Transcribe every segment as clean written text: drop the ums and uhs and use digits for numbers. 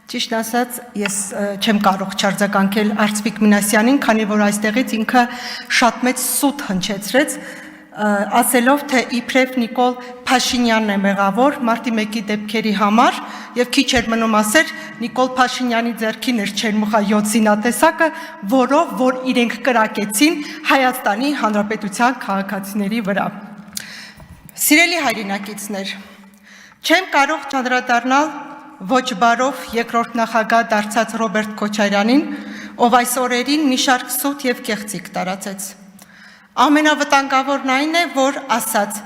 Ճիշտ ասած, ես չեմ կարող չարձագանքել Արծվիկ Մինասյանին, քանի որ այստեղից ինքը շատ մեծ սուտ հնչեցրեց, ասելով, թե իբրև Նիկոլ Փաշինյանն է մեղավոր մարտի 1-ի դեպքերի համար, եւ քիչ էր մնում ասեր, Նիկոլ Փաշինյանի ձեռքին էր Չերմուխա 7 զինատեսակը, որով որ իրենք կրակեցին Հայաստանի Հանրապետության քաղաքացիների վրա։ Սիրելի հայրենակիցներ, չեմ կարող չանդրադառնալ ոչ բարով երկրորդ նախագահ դարձած Ռոբերտ Քոչարյանին, ով այս օրերին մի շարք սուտ եւ կեղծիք տարածեց։ Ամենավտանգավորն այն է, որ ասաց,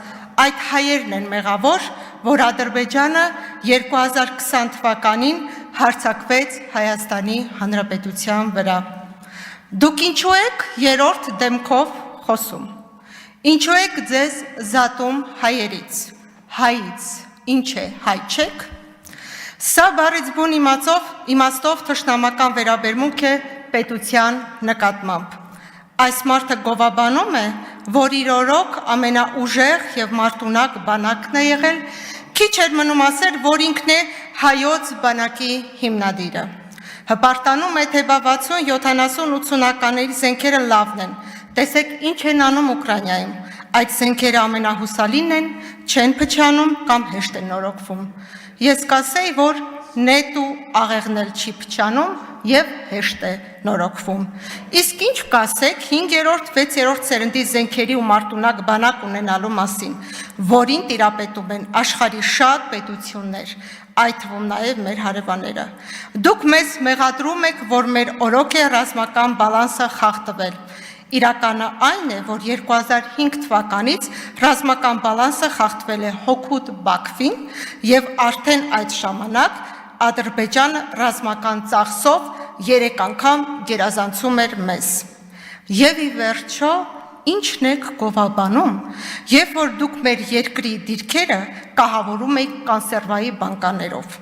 այդ հայերն են մեղավոր, որ Ադրբեջանը 2020 թվականին հարձակվեց Հայաստանի Հանրապետության վրա։ Դուք ինչու եք երրորդ դեմքով խոսում։ Ինչու եք ձեզ զատում հայերից, հայից, ինչ է, հայ չեք։ Սա բառից բուն իմաստով թշնամական վերաբերմունք է պետության նկատմամբ։ Այս մարդը գովաբանում է, որ իր օրոք ամենաուժեղ եւ մարտունակ բանակն է եղել, քիչ էր մնում ասել, որ ինքն է հայոց բանակի հիմնադիրը։ Հպարտանում է, թե 60-70-80-ականների զենքերը լավն են։ Տեսեք, ինչ են անում Ուկրաինայում։ Այդ զենքերը ամենահուսալին են, չեն փչանում կամ հեշտ են նորոգվում։ Ես կասեի, որ նետ ու աղեղն էլ չի փչանում եւ հեշտ է նորոգվում։ Իսկ ինչ կասեք 5-րդ, 6-րդ սերնդի զենքերի ու մարտունակ բանակ ունենալու մասին, որին տիրապետում են աշխարհի շատ պետություններ, այդ թվում նաեւ մեր հարևանները։ Դուք մեզ մեղադրում եք, որ մեր օրոք է ռազմական բալանսը խախտվել։ Իրականը այն է, որ 2005 թվականից ռազմական բալանսը խախտվել է հօգուտ Բաքվին եւ արդեն այդ ժամանակ Ադրբեջանը ռազմական ծախսով 3 անգամ գերազանցում էր մեզ։ Եվ ի վերջո, ինչն եք գովաբանում, երբ որ դուք մեր երկրի դիրքերը կահավորում եք կոնսերվայի բանկաներով։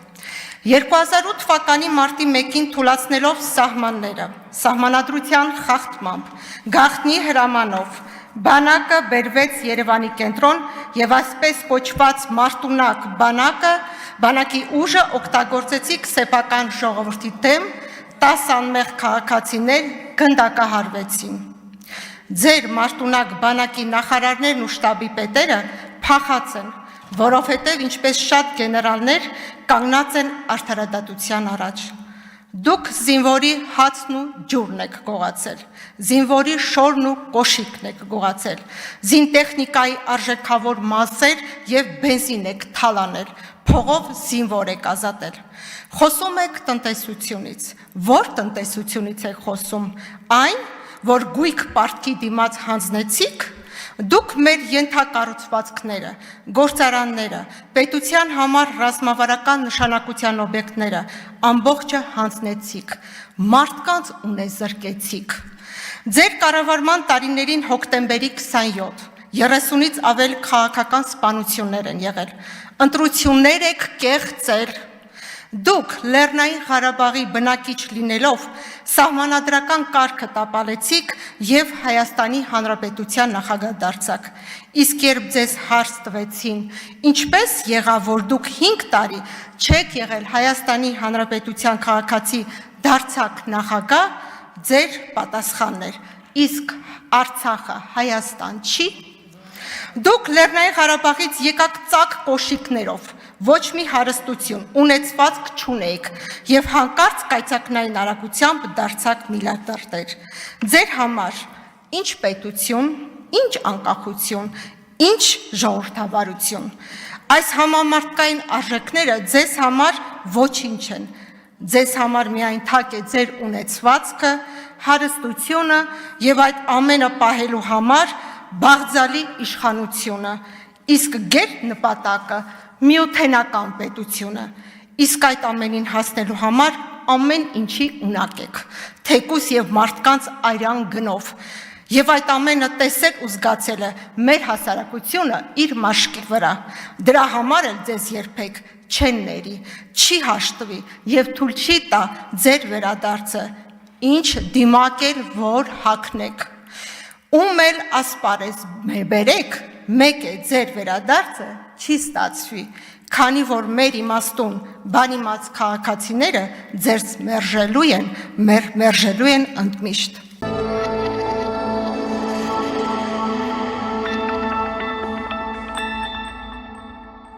2008 թվականի մարտի 1-ին թուլացնելով սահմանները, սահմանադրության խախտմամբ, գաղտնի հրամանով, բանակը բերվեց Երևանի կենտրոն եւ այսպես կոչված մարտունակ բանակի ուժը օգտագործեցիք սեփական ժողովրդի դեմ, 10 անմեղ քաղաքացիներ գնդակահարվեցին։ Ձեր մարտունակ բանակի նախարարներն ու շտաբի պետերը փախած են, որովհետև ինչպես շատ գեներալներ կանգնած են արդարադատության առաջ։ Դուք զինվորի հացն ու ջուրն եք գողացել, զինվորի շորն ու կոշիկն եք գողացել, զինտեխնիկայի արժեքավոր մասեր եւ բենզին եք թալանել, փողով զինվոր եք ազատել։ Խոսում եք տնտեսությունից, որ տնտեսությունից եք խոսում, այն, որ գույք պարտքի դիմաց հանձնեցիք, դուք մեր ենթակառուցվածքները, գործարանները, պետության համար ռազմավարական նշանակության օբյեկտները ամբողջը հանձնեցիք, մարդկանց ունեզրկեցիք։ Ձեր կառավարման տարիներին հոկտեմբերի 27, 30-ից ավել քաղաքական սպանություններ են եղել, ընտրություններ եք կեղծել։ Դուք Լեռնային Ղարաբաղի բնակիչ լինելով սահմանադրական կարգը տապալեցիք եւ Հայաստանի Հանրապետության նախագահ դարձաք։ Իսկ երբ ձեզ հարց տվեցին, ինչպես եղավ, որ դուք 5 տարի չեք եղել Հայաստանի Հանրապետության քաղաքացի դարձաք նախագահ, ձեր պատասխանն էր. իսկ Արցախը Հայաստան չի։ Դուք Լեռնային Ղարաբաղից եկաք ծակ կոշիկներով, ոչ մի հարստություն, ունեցվածք չունեիք եւ հանկարծ կայծակնային արագությամբ դարձաք միլիարդեր։ Ձեր համար ինչ պետություն, ինչ անկախություն, ինչ ժողովրդավարություն։ Այս համամարտկային արժեքները ձեզ համար ոչինչ են։ Ձեզ համար միայն թակ է ձեր ունեցվածքը, հարստությունը եւ այդ ամենը պահելու համար բաղձալի իշխանությունը, իսկ գեր նպատակը միութենական պետությունը, իսկ այդ ամենին հասնելու համար ամեն ինչի ունակ եք, թեկուս եւ մարդկանց այրան գնով, եւ այդ ամենը տեսել ու զգացել է մեր հասարակությունը իր մաշկի վրա, դրա համար էլ ձեզ երբեք չեն ների, չի հաշտվի եւ թույլ չի տա ձեր վերադարձը, ինչ դիմակել որ հագնեք, ում էլ ասպարեզ բերեք, մեկ է ձեր վերադարձը չի ստացվի, քանի որ մեր իմաստուն բանիմաց քաղաքացիները ձեր մերժելու են ընդմիշտ։